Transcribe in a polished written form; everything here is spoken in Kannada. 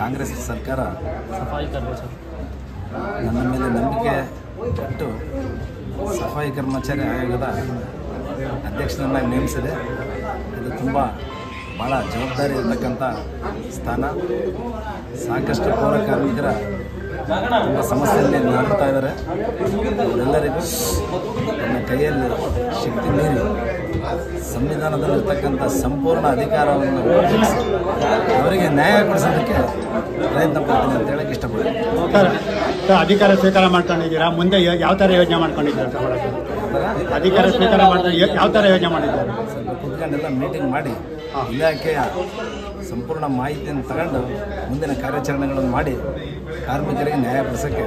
ಕಾಂಗ್ರೆಸ್ ಸರ್ಕಾರ ಸಫಾಯಿ ಕರ್ಮಚಾರಿ ನನ್ನ ಮೇಲೆ ನಂಬಿಕೆ ಇಟ್ಟು ಸಫಾಯಿ ಕರ್ಮಚಾರಿ ಆಯೋಗದ ಅಧ್ಯಕ್ಷರನ್ನಾಗಿ ನೇಮಿಸಿದೆ. ಇದು ತುಂಬ ಭಾಳ ಜವಾಬ್ದಾರಿ ಇರತಕ್ಕಂಥ ಸ್ಥಾನ. ಸಾಕಷ್ಟು ಪೌರ ಕಾರ್ಮಿಕರ ತುಂಬ ಸಮಸ್ಯೆಯಲ್ಲಿ ನರಳ್ತಾ ಇದ್ದಾರೆ. ಅವರೆಲ್ಲರಿಗೂ ನನ್ನ ಕೈಯಲ್ಲಿ ಶಕ್ತಿ ಮೀರಿ ಸಂವಿಧಾನದಲ್ಲಿರ್ತಕ್ಕಂಥ ಸಂಪೂರ್ಣ ಅಧಿಕಾರವನ್ನು ಉಪಯೋಗಿಸಿ ಅವರಿಗೆ ನ್ಯಾಯ ಕೊಡಿಸೋದಕ್ಕೆ ಪ್ರಯತ್ನ ಪಡ್ತೀನಿ ಅಂತ ಹೇಳಕ್ಕೆ ಇಷ್ಟಪಡ್ತೀನಿ. ಅಧಿಕಾರ ಸ್ವೀಕಾರ ಮಾಡ್ಕೊಂಡಿದ್ದೀರಾ? ಮುಂದೆ ಯಾವ ಥರ ಯೋಜನೆ ಮಾಡ್ಕೊಂಡಿದ್ದೀರಾ? ಅಧಿಕಾರ ಸ್ವೀಕಾರ ಮಾಡಿದ್ರೆ ಯಾವ ಥರ ಯೋಜನೆ ಮಾಡಿದ್ದಾರೆ? ಸ್ವಲ್ಪ ಕುತ್ಕೊಂಡೆಲ್ಲ ಮೀಟಿಂಗ್ ಮಾಡಿ ಇಲಾಖೆಯ ಸಂಪೂರ್ಣ ಮಾಹಿತಿಯನ್ನು ತಗೊಂಡು ಮುಂದಿನ ಕಾರ್ಯಾಚರಣೆಗಳನ್ನು ಮಾಡಿ ಕಾರ್ಮಿಕರಿಗೆ ನ್ಯಾಯ ಕೊಡಿಸೋಕ್ಕೆ